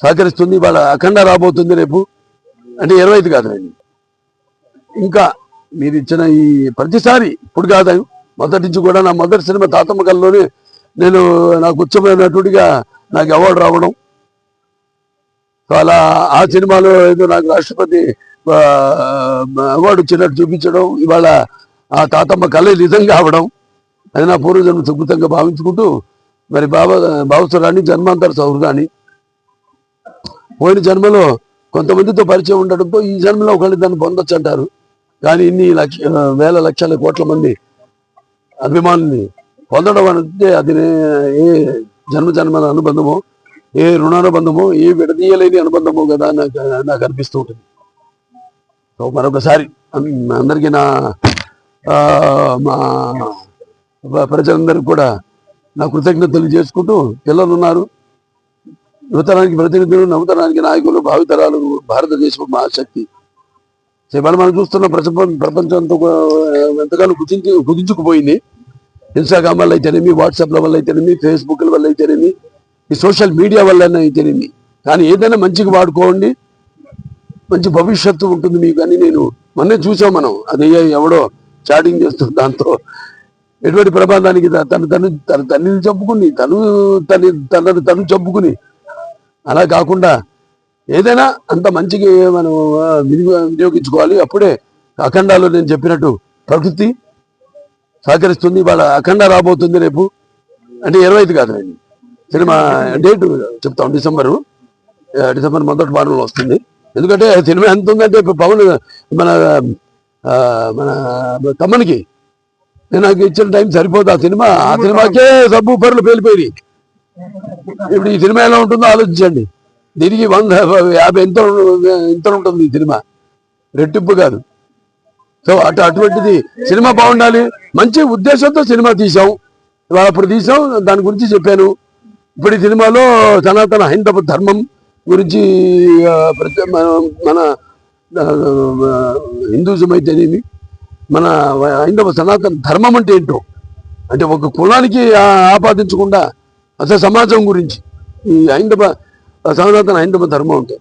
సహకరిస్తుంది. వాళ్ళ అఖండ రాబోతుంది రేపు, అంటే 25 కాదండి. ఇంకా మీరు ఇచ్చిన ఈ ప్రతిసారి ఇప్పుడు కాదు, మొదటి నుంచి కూడా నా మొదటి సినిమా తాతమ్మ కల్లోనే నేను నాకు ఉచ్చమైన నటుడిగా నాకు అవార్డు రావడం, అలా ఆ సినిమాలో ఏదో నాకు రాష్ట్రపతి అవార్డు వచ్చినట్టు చూపించడం, ఇవాళ ఆ తాతమ్మ కళ నిజంగా అవడం, అది నా పూర్వజన్మ సుకృతంగా భావించుకుంటూ మరి భావస్తురాన్ని జన్మాంతర సౌహృదాన్ని పోయిన జన్మలో కొంతమందితో పరిచయం ఉండడంతో ఈ జన్మలో ఒకళ్ళు దాన్ని పొందొచ్చు అంటారు. కానీ ఇన్ని వేల లక్షల కోట్ల మంది అభిమానుల్ని పొందడం అంటే అది ఏ జన్మజన్మల అనుబంధమో, ఏ రుణానుబంధమో, ఏ విడదీయలేని అనుబంధమో కదా నాకు అనిపిస్తూ ఉంటుంది. సో మరొకసారి అందరికీ మా ప్రజలందరికీ కూడా నా కృతజ్ఞతలు చేసుకుంటూ, పిల్లలు ఉన్నారు, యువతరానికి ప్రతినిధులు, నవతరానికి నాయకులు, భావితరాలు, భారతదేశం మహాశక్తి. ఇవాళ మనం చూస్తున్న ప్రపంచం ఎంతగానో కుదించుకుపోయింది. ఇన్స్టాగ్రామ్ వల్ల అయితేనేమి, వాట్సాప్ల వల్ల అయితేనేమి, ఫేస్బుక్ల వల్ల అయితేనేమి, ఈ సోషల్ మీడియా వల్ల అయితేనేమి. కానీ ఏదైనా మంచిగా వాడుకోండి, మంచి భవిష్యత్తు ఉంటుంది మీకు అని నేను మొన్నే చూసాం. మనం అది ఎవడో చాటింగ్ చేస్తూ దాంతో ఎటువంటి ప్రబంధానికి తనని చంపుకుని తనను చంపుకుని, అలా కాకుండా ఏదైనా అంత మంచిగా మనం వినియోగించుకోవాలి. అప్పుడే అఖండాలో నేను చెప్పినట్టు ప్రకృతి సహకరిస్తుంది. వాళ్ళ అఖండ రాబోతుంది రేపు, అంటే 25 కాదండి. సినిమా డేట్ చెప్తాం, డిసెంబర్ మొదటి వారంలో వస్తుంది. ఎందుకంటే సినిమా ఎంత ఉందంటే పవన్ మన మన తమ్మనికి నాకు ఇచ్చిన టైం సరిపోదు. ఆ సినిమాకే సబ్బు పరులు పేలిపోయి. ఇప్పుడు ఈ సినిమా ఎలా ఉంటుందో ఆలోచించండి. దీనికి 150 ఎంత ఉంటుంది ఈ సినిమా, రెట్టింపు కాదు. సో అటువంటిది సినిమా బాగుండాలి, మంచి ఉద్దేశంతో సినిమా తీసాం. అప్పుడు తీసాం, దాని గురించి చెప్పాను. ఇప్పుడు ఈ సినిమాలో సనాతన హైందవ ధర్మం గురించి, మన హిందూజం అయితేనేమి, మన హైందవ సనాతన ధర్మం అంటే ఏంటో, అంటే ఒక కులానికి ఆపాదించకుండా అసలు సమాజం గురించి ఈ సనాతన హైందవ ధర్మం అంటే